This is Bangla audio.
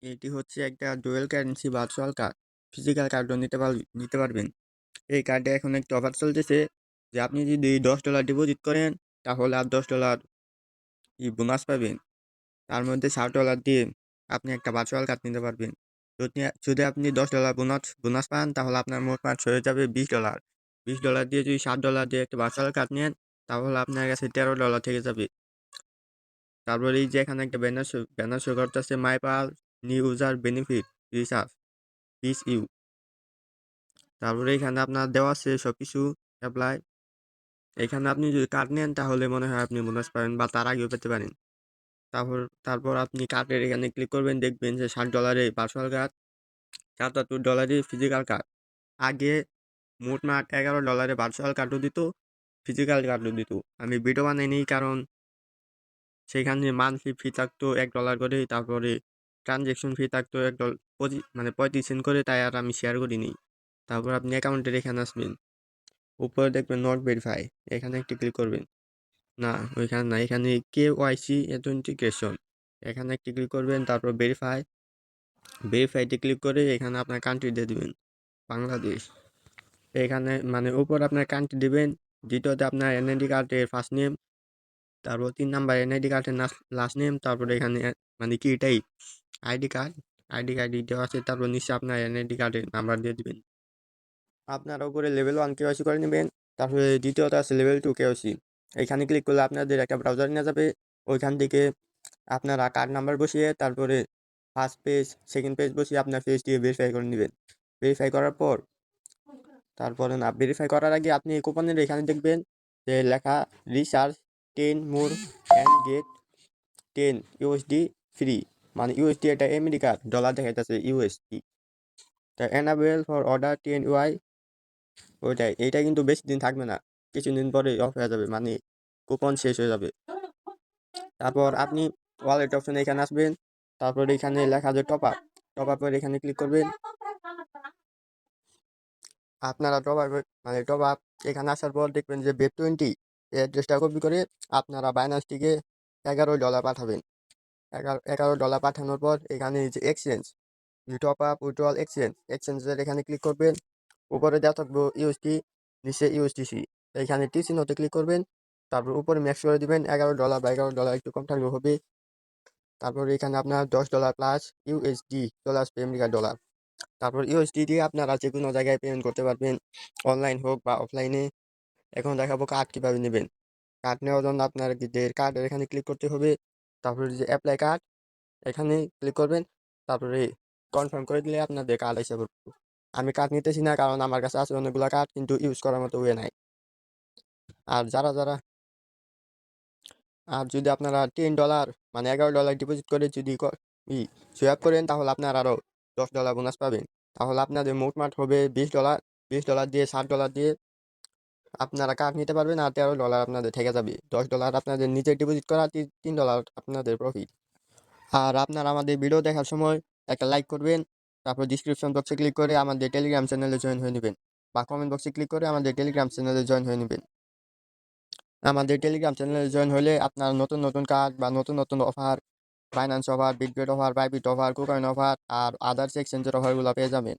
এটি হচ্ছে একটা dual currency virtual card. Physical কার্ডও নিতে পারবেন। এই কার্ডে এখন একটা অফার চলতেছে যে আপনি যদি $10 ডিপোজিট করেন তাহলে আর $10 বোনাস পাবেন। তার মধ্যে $60 দিয়ে আপনি একটা ভার্চুয়াল কার্ড নিতে পারবেন। যদি আপনি $10 বোনাস পান তাহলে আপনার মোট মাঠ হয়ে যাবে $20। $20 দিয়ে যদি $60 দিয়ে একটা ভার্চুয়াল কার্ড নেন তাহলে আপনার কাছে $13 থেকে যাবে। তারপরে এই যে এখানে একটা ব্যানার শো করতেছে my pal new user benefit research piece you. তারপরে এখানে আপনার দেওয়া আছে সব কিছু অ্যাপ্লাই। এখানে আপনি যদি কার্ড নেন তাহলে মনে হয় আপনি বোনাস পাবেন বা তার আগেও পেতে পারেন। তারপর আপনি কার্ডের এখানে ক্লিক করবেন, দেখবেন যে $60 ভার্চুয়াল কার্ড, $77 ফিজিক্যাল কার্ড। আগে মোটমাট $11 ভার্চুয়াল কার্ডও দিত, ফিজিক্যাল কার্ডও দিত। আমি ভিডিও বানাইনি কারণ সেখানে মান্থলি ফি থাকতো $1 করে, তারপরে ট্রানজ্যাকশন ফি থাকতো মানে 35 সেন্ট করে, তাই আর আমি শেয়ার করিনি। তারপর আপনি অ্যাকাউন্টের এখানে আসবেন, উপরে দেখবেন নট ভেরিফাই, এখানে একটি ক্লিক করবেন। না, ওইখানে না, এখানে KYC অথেন্টিকেশন, এখানে একটি ক্লিক করবেন। তারপর ভেরিফাইতে ক্লিক করে এখানে আপনার কান্ট্রি দিয়ে দিবেন বাংলাদেশ। এখানে মানে উপর আপনার কান্ট্রি দিবেন, দ্বিতীয়তে আপনার এনআইডি কার্ডের ফার্স্ট নেম, তারপর 3 নাম্বার এনআইডি কার্ডের লাস্ট নেম, তারপরে এখানে মানে কি এটাই আইডি কার্ড দেওয়া আছে, তারপর নিচে আপনার এনআইডি কার্ডের নাম্বার দিয়ে দিবেন। আপনারা উপরে লেভেল 1 কেওয়াইসি করে নেবেন। তারপরে দ্বিতীয়ত আছে লেভেল 2 কেওয়াইসি। এখানে ক্লিক করলে আপনাদের একটা ব্রাউজার নিয়ে যাবে, ওইখান থেকে আপনারা কার্ড নাম্বার বসিয়ে তারপরে ফার্স্ট পেজ সেকেন্ড পেজ বসিয়ে আপনার পেজ দিয়ে ভেরিফাই করে নেবেন। ভেরিফাই করার পর তারপরে না, ভেরিফাই করার আগে আপনি কুপনের এখানে দেখবেন যে লেখা recharge 10 more and get 10 USD free, মানে USD এটা আমেরিকার ডলার দেখাইতেছে USD। তা এনাবেল ফর অর্ডার 10 UI, ওইটাই। এইটা কিন্তু বেশি দিন থাকবে না, কিছুদিন পরে অফ হয়ে যাবে, মানে কুপন শেষ হয়ে যাবে। তারপর আপনি ওয়ালেট অপশনে এখানে আসবেন, তারপর এখানে লেখা আছে টপ আপের এখানে ক্লিক করবেন। আপনারা টপ আপ এখানে আসার পর দেখবেন যে BEP20 অ্যাড্রেসটা কপি করে আপনারা বাইন্যান্স থেকে $11 পাঠাবেন। $11 পাঠানোর পর এখানে যে এক্সচেঞ্জ, টপ আপ উইথড্রল এক্সচেঞ্জের এখানে ক্লিক করবেন। উপরে দেওয়া থাকবো USD, নিচে USDC, এখানে টিসি নোটে ক্লিক করবেন। তারপর উপরে ম্যাক্স করে দিবেন $11 বা $11 একটু কম থাকলেও হবে। তারপর এখানে আপনার $10 প্লাস USD চলে আসবে আমেরিকার ডলার। তারপর USD দিয়ে আপনারা যে কোনো জায়গায় পেমেন্ট করতে পারবেন, অনলাইন হোক বা অফলাইনে। এখন দেখাবো কার্ড কীভাবে নেবেন। কার্ড নেওয়ার জন্য আপনাদের কার্ডের এখানে ক্লিক করতে হবে। তারপরে যে অ্যাপ্লাই কার্ড, এখানে ক্লিক করবেন। তারপরে কনফার্ম করে দিলে আপনাদের কার্ড এসে পড়বে। আমি কার্ড নিতেছি না কারণ আমার কাছে আছে অনেকগুলো কার্ড, কিন্তু ইউজ করার মতো ওয়ে নাই। আর যদি আপনারা $10 মানে $11 ডিপোজিট করে যদি সোয়াপ করেন তাহলে আপনারা আরও $10 বোনাস পাবেন। তাহলে আপনাদের মোটমাট হবে $20। $20 দিয়ে $60 দিয়ে আপনারা কার্ড নিতে পারবেন, আর $13 আপনাদের থেকে যাবে। $10 আপনাদের নিজে ডিপোজিট করা, $3 আপনাদের প্রফিট। আর আপনারা আমাদের ভিডিও দেখার সময় একটা লাইক করবেন, তারপর ডিসক্রিপশন বক্সে ক্লিক করে আমাদের টেলিগ্রাম চ্যানেলে জয়েন হয়ে নেবেন, বা কমেন্ট বক্সে ক্লিক করে আমাদের টেলিগ্রাম চ্যানেলে জয়েন হয়ে নেবেন। আমাদের টেলিগ্রাম চ্যানেলে জয়েন হলে আপনার নতুন নতুন কার্ড বা নতুন নতুন offer, finance offer, Bitget offer, Bybit offer, KuCoin offer আর আদার্স এক্সচেঞ্জের অফারগুলো পেয়ে যাবেন।